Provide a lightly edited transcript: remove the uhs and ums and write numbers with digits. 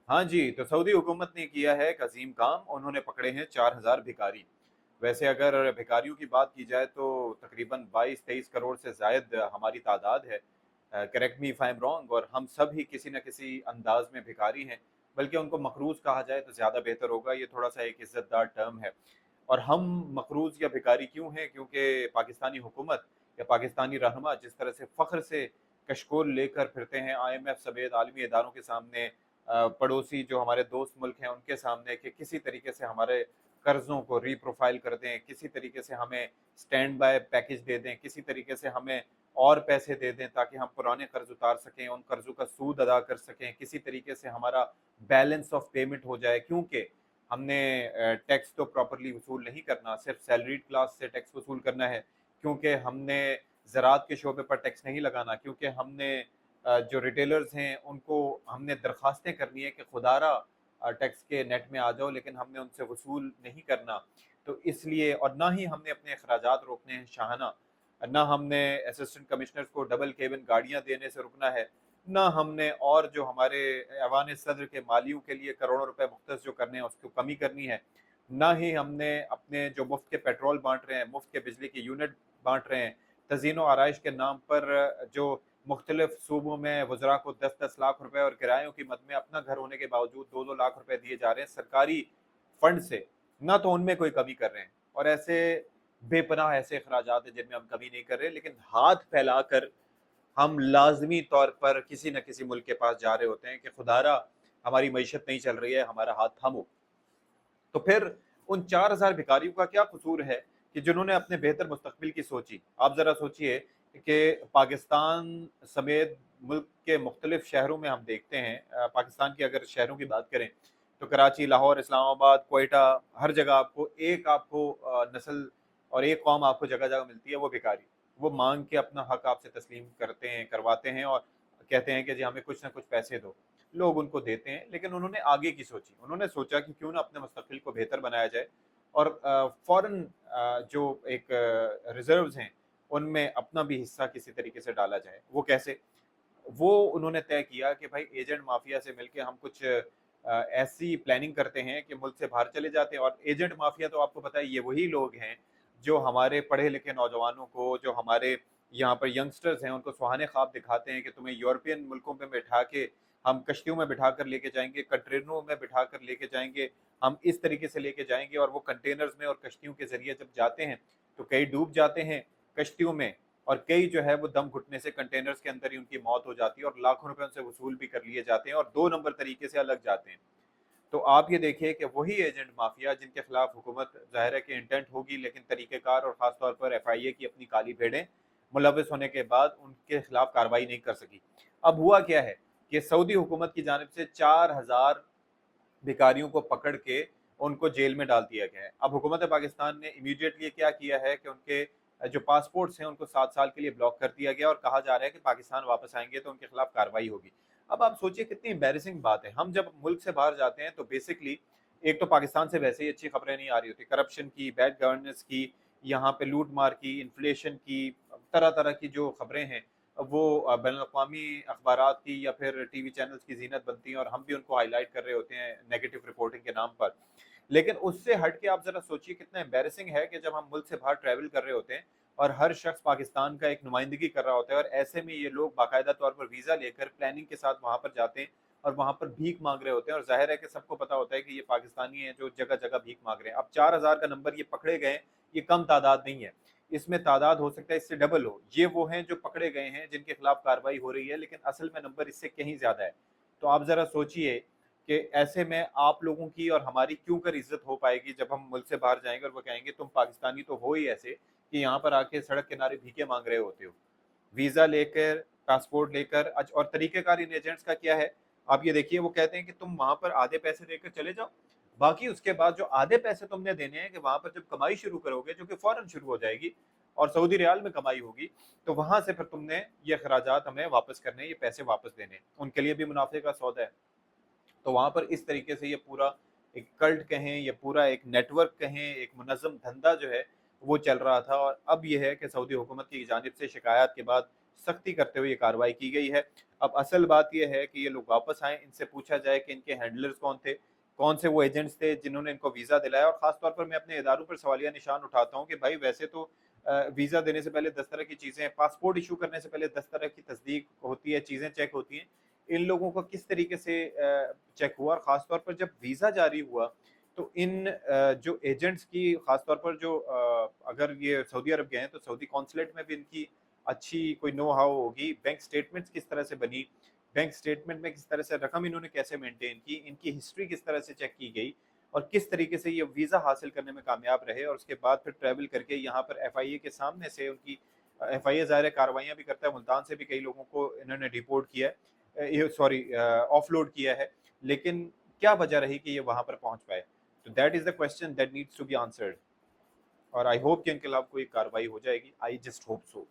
हाँ जी, तो सऊदी हुकूमत ने किया है एक अजीम काम, उन्होंने पकड़े हैं 4000 भिखारी। वैसे अगर भिखारियों की बात की जाए तो तकरीबन 22-23 करोड़ से ज़ायद हमारी तादाद है। Correct me if I am wrong, और हम सब ही किसी न किसी अंदाज में भिखारी हैं, बल्कि उनको मखरूज़ कहा जाए तो ज़्यादा बेहतर होगा, ये थोड़ा-सा एक इज़्ज़तदार टर्म है। और हम मखरूज़ या भिखारी क्यों हैं? क्योंकि पाकिस्तानी हुकूमत या पाकिस्तानी रहनुमा जिस तरह से फ़ख्र से कशकोल लेकर फिरते हैं आईएमएफ समेत आलमी इदारों के सामने, पड़ोसी जो हमारे दोस्त मुल्क हैं उनके सामने, कि किसी तरीके से हमारे कर्ज़ों को रीप्रोफाइल कर दें, किसी तरीके से हमें स्टैंड बाय पैकेज दे दें, किसी तरीके से हमें और पैसे दे दें ताकि हम पुराने कर्ज़ उतार सकें, उन कर्ज़ों का सूद अदा कर सकें, किसी तरीके से हमारा बैलेंस ऑफ पेमेंट हो जाए। क्योंकि हमने टैक्स तो प्रॉपर्ली वसूल नहीं करना, सिर्फ सैलरीड क्लास से टैक्स वसूल करना है, क्योंकि हमने ज़राअत के शोबे पर टैक्स नहीं लगाना, क्योंकि हमने जो रिटेलर्स हैं उनको हमने दरख्वास्तें करनी है कि खुदारा टैक्स के नेट में आ जाओ, लेकिन हमने उनसे वसूल नहीं करना। तो इसलिए, और ना ही हमने अपने अखराजात रोकने हैं शाहाना, ना हमने असिस्टेंट कमिश्नर्स को डबल केबिन गाड़ियाँ देने से रुकना है, ना हमने और जो हमारे ऐवान सदर के मालियों के लिए करोड़ों रुपए मुख्तस जो करने हैं उसको कमी करनी है, ना ही हमने अपने जो मुफ्त के पेट्रोल बांट रहे हैं, मुफ्त के बिजली के यूनिट बांट रहे हैं, तज़ीन व आराइश के नाम पर जो मुख्तलिफ सूबों में वज़रा को 10-10 लाख रुपए और किरायों की मद में अपना घर होने के बावजूद 2-2 लाख रुपए दिए जा रहे हैं सरकारी फंड से, ना तो उनमें कोई कमी कर रहे हैं। और ऐसे बेपनाह ऐसे अखराजात हैं जिनमें हम कमी नहीं कर रहे, लेकिन हाथ फैलाकर हम लाजमी तौर पर किसी न किसी मुल्क के पास जा रहे होते हैं कि खुदारा हमारी मईशत नहीं चल रही है, हमारा हाथ थामो। तो फिर उन 4000 भिखारियों का क्या कसूर है कि जिन्होंने अपने बेहतर मुस्तकबिल की सोची? आप ज़रा सोचिए कि पाकिस्तान समेत मुल्क के मुख्तलिफ शहरों में हम देखते हैं, पाकिस्तान की अगर शहरों की बात करें तो कराची, लाहौर, इस्लामाबाद, क्वेटा, हर जगह आपको नस्ल और एक कौम आपको जगह जगह मिलती है, वो भिखारी। वो मांग के अपना हक आपसे तस्लीम करते हैं, करवाते हैं, और कहते हैं कि जी हमें कुछ ना कुछ पैसे दो। लोग उनको देते हैं, लेकिन उन्होंने आगे की सोची, उन्होंने सोचा कि क्यों ना अपने मुस्तकबिल को बेहतर बनाया जाए, और फॉरेन जो एक रिजर्व्स हैं उनमें अपना भी हिस्सा किसी तरीके से डाला जाए। वो कैसे? वो उन्होंने तय किया कि भाई एजेंट माफिया से मिलके हम कुछ ऐसी प्लानिंग करते हैं कि मुल्क से बाहर चले जाते हैं। और एजेंट माफिया तो आपको पता है ये वही लोग हैं जो हमारे पढ़े लिखे नौजवानों को, जो हमारे यहाँ पर यंगस्टर्स हैं, उनको सुहाने ख्वाब दिखाते हैं कि तुम्हें यूरोपियन मुल्कों में बैठा के हम कश्तियों में बिठा कर लेके जाएंगे, कंटेनरों में बिठा कर लेके जाएंगे, हम इस तरीके से लेके जाएंगे। और वो कंटेनर्स में और कश्तियों के जरिए जब जाते हैं तो कई डूब जाते हैं कश्तियों में, और कई जो है वो दम घुटने से कंटेनर्स के अंदर ही उनकी मौत हो जाती है, और लाखों रुपए उनसे वसूल भी कर लिए जाते हैं और 2 नंबर तरीके से अलग जाते हैं। तो आप ये देखिए कि वही एजेंट माफिया जिनके खिलाफ हुकूमत ज़ाहिर है कि इंटेंट होगी, लेकिन तरीक़ेकार और ख़ासतौर पर एफआईए की अपनी काली भेड़ें मुलविस होने के बाद उनके खिलाफ कार्रवाई नहीं कर सकी। अब हुआ क्या है कि सऊदी हुकूमत की जानिब से 4000 भिखारियों को पकड़ के उनको जेल में डाल दिया गया है। अब हुकूमत पाकिस्तान ने इमीडिएटली क्या किया है कि उनके जो पासपोर्ट्स हैं उनको 7 साल के लिए ब्लॉक कर दिया गया, और कहा जा रहा है कि पाकिस्तान वापस आएंगे तो उनके खिलाफ कार्रवाई होगी। अब आप सोचिए कितनी एम्बेरसिंग बात है। हम जब मुल्क से बाहर जाते हैं तो बेसिकली एक तो पाकिस्तान से वैसे ही अच्छी खबरें नहीं आ रही होती, करप्शन की, बैड गवर्नेंस की, यहाँ पे लूट मार की, इन्फ्लेशन की, तरह तरह की जो खबरें हैं वो बैनुल-अक़वामी अखबारात की या फिर टीवी चैनल्स की ज़ीनत बनती हैं, और हम भी उनको हाईलाइट कर रहे होते हैं नेगेटिव रिपोर्टिंग के नाम पर। लेकिन उससे हट के आप ज़रा सोचिए कितना एम्बैरेसिंग है कि जब हम मुल्क से बाहर ट्रैवल कर रहे होते हैं और हर शख्स पाकिस्तान का एक नुमाइंदगी कर रहा होता है, और ऐसे में ये लोग बाकायदा तौर पर वीज़ा लेकर प्लानिंग के साथ वहाँ पर जाते हैं और वहाँ पर भीख मांग रहे होते हैं। और जाहिर है कि सबको पता होता है कि ये पाकिस्तानी हैं जो जगह जगह भीख मांग रहे हैं। अब 4000 का नंबर ये पकड़े गए, ये कम तादाद नहीं है, इसमें तादाद हो सकता है इससे डबल हो। ये वो हैं जो पकड़े गए हैं जिनके खिलाफ कार्रवाई हो रही है, लेकिन असल में नंबर इससे कहीं ज़्यादा है। तो आप ज़रा सोचिए कि ऐसे में आप लोगों की और हमारी क्यों कर इज्जत हो पाएगी जब हम मुल्क से बाहर जाएंगे और वो कहेंगे तुम पाकिस्तानी तो हो ही ऐसे कि यहाँ पर आके सड़क किनारे भीखे मांग रहे होते हो, वीज़ा लेकर, पासपोर्ट लेकर। और तरीक़ेकार इन एजेंट्स का क्या है, आप ये देखिए, वो कहते हैं कि तुम वहाँ पर आधे पैसे देकर चले जाओ, बाकी उसके बाद जो आधे पैसे तुमने देने हैं कि वहाँ पर जब कमाई शुरू करोगे, जो कि फ़ौरन शुरू हो जाएगी और सऊदी रियाल में कमाई होगी, तो वहाँ से फिर तुमने ये अखराजात हमें वापस करने, ये पैसे वापस देने। उनके लिए भी मुनाफे का सौदा है। तो वहाँ पर इस तरीके से ये पूरा एक कल्ट कहें, ये पूरा एक नेटवर्क कहें, एक मुनज़्ज़म धंधा जो है वो चल रहा था। और अब ये है कि सऊदी हुकूमत की जानिब से शिकायत के बाद सख्ती करते हुए ये कार्रवाई की गई है। अब असल बात ये है कि ये लोग वापस आएँ, इनसे पूछा जाए कि इनके हैंडलर्स कौन थे, कौन से वो एजेंट्स थे जिन्होंने इनको वीज़ा दिलाया। और ख़ास तौर पर मैं अपने इदारों पर सवालिया निशान उठाता हूँ कि भाई वैसे तो वीज़ा देने से पहले 10 तरह की चीज़ें, पासपोर्ट इश्यू करने से पहले 10 तरह की तस्दीक होती है, चीज़ें चेक होती हैं। इन लोगों को किस तरीके से चेक हुआ, और ख़ास तौर पर जब वीज़ा जारी हुआ तो इन जो एजेंट्स की ख़ास तौर पर जो अगर ये सऊदी अरब गए हैं तो सऊदी कॉन्सुलेट में भी इनकी अच्छी कोई नो हाउ होगी। बैंक स्टेटमेंट्स किस तरह से बनी, बैंक स्टेटमेंट में किस तरह से रकम इन्होंने कैसे मेंटेन की, इनकी हिस्ट्री किस तरह से चेक की गई, और किस तरीके से ये वीज़ा हासिल करने में कामयाब रहे, और उसके बाद फिर ट्रैवल करके यहाँ पर एफआईए के सामने से उनकी एफआईए ज़ाहिर है कार्रवाइयाँ भी करता है, मुल्तान से भी कई लोगों को इन्होंने डिपोर्ट किया है, ये सॉरी ऑफलोड किया है, लेकिन क्या वजह रही कि ये वहाँ पर पहुँच पाए? तो that is the question that needs to be answered, और आई होप कि इनके खिलाफ कोई कार्रवाई हो जाएगी। I just hope so.